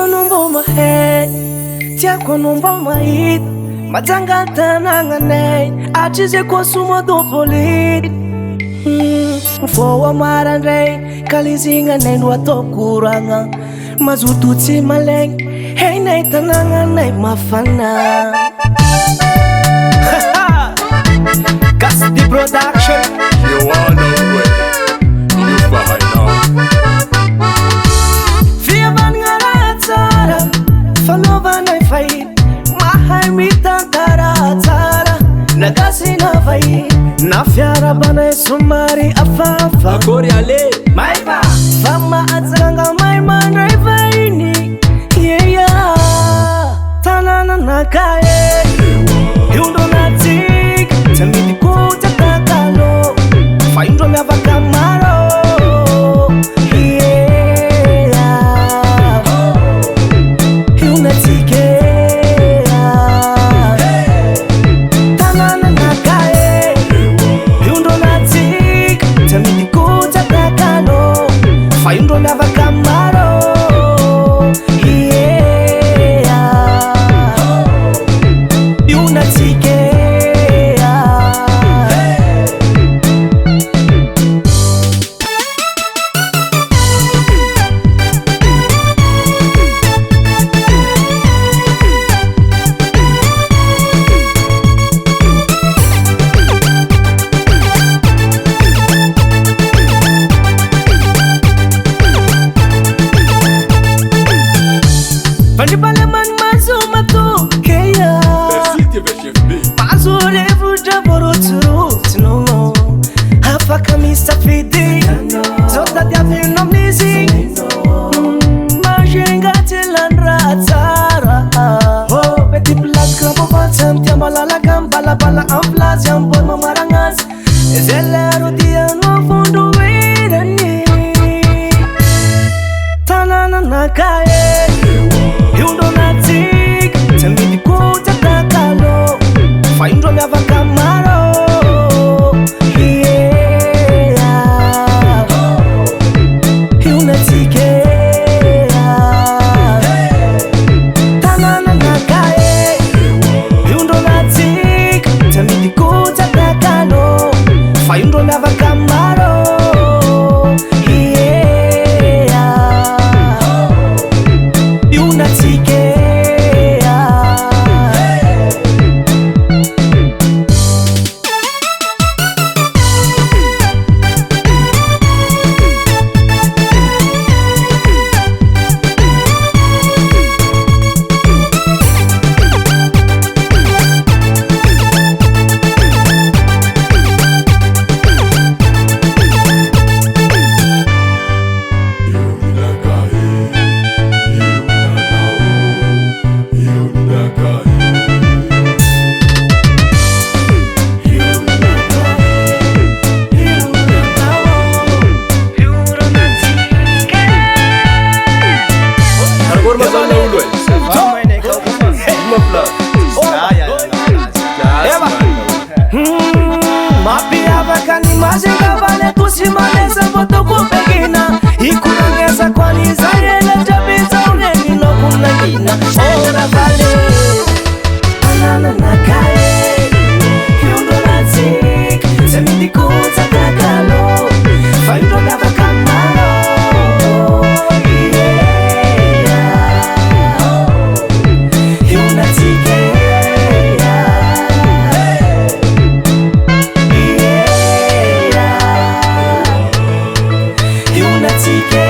Tiakonombo mahe, tiakonombo mahit, matangata nanganay, achize kwa sumo do folit. Fowa marandray, kalizinga nay nuato kuranga, mazututsi maleng, hey nay tananganay mafana. Casti Production. You wanna win, you fight now. Fiavan ngaratsara, fanova nay fight, mahay mitangaratsara, nagasina fight, na fiara banay sumari afafa. Akori ale, Maiba, fama atsanga may manray faini, yeah. Tanana nakaye, yundo natik, tamidi kuta kakalo, faindo me avakamaro, yeah. Yuna tike, tanana nakaye, yundo natik, tamidi kuta kakalo, faindo me avakamaro, yeah. Yuna tike. Pandipaleman mazuma tu keya, Besite veshefbi. mazure vuja boroturu tino, hafaka misafidi, zota dia finomnizi, majenga tilandra tara. Oh, beti plas krabo batsam tiambalala gambala bala amplas jambon mamarangas, ezelero dia no fundo wirani, tanana nakaye. Yundo natik, tamidi kuta kakalo, faindo me avakamaro, yeah. Yuna tike, tanana nakaye. Yundo natik, tamidi kuta kakalo, faindo me avakamaro, yeah. Yuna tike. Mapia vakani majenga vale kusimaneza voto kupegina ikunangeza kwani zaele jabiza uneni no kunagina ora vale anana nakae yundo natik semidi kuta kakalo faindo me avakamaro, yeah. Yuna tike. Yuna tike.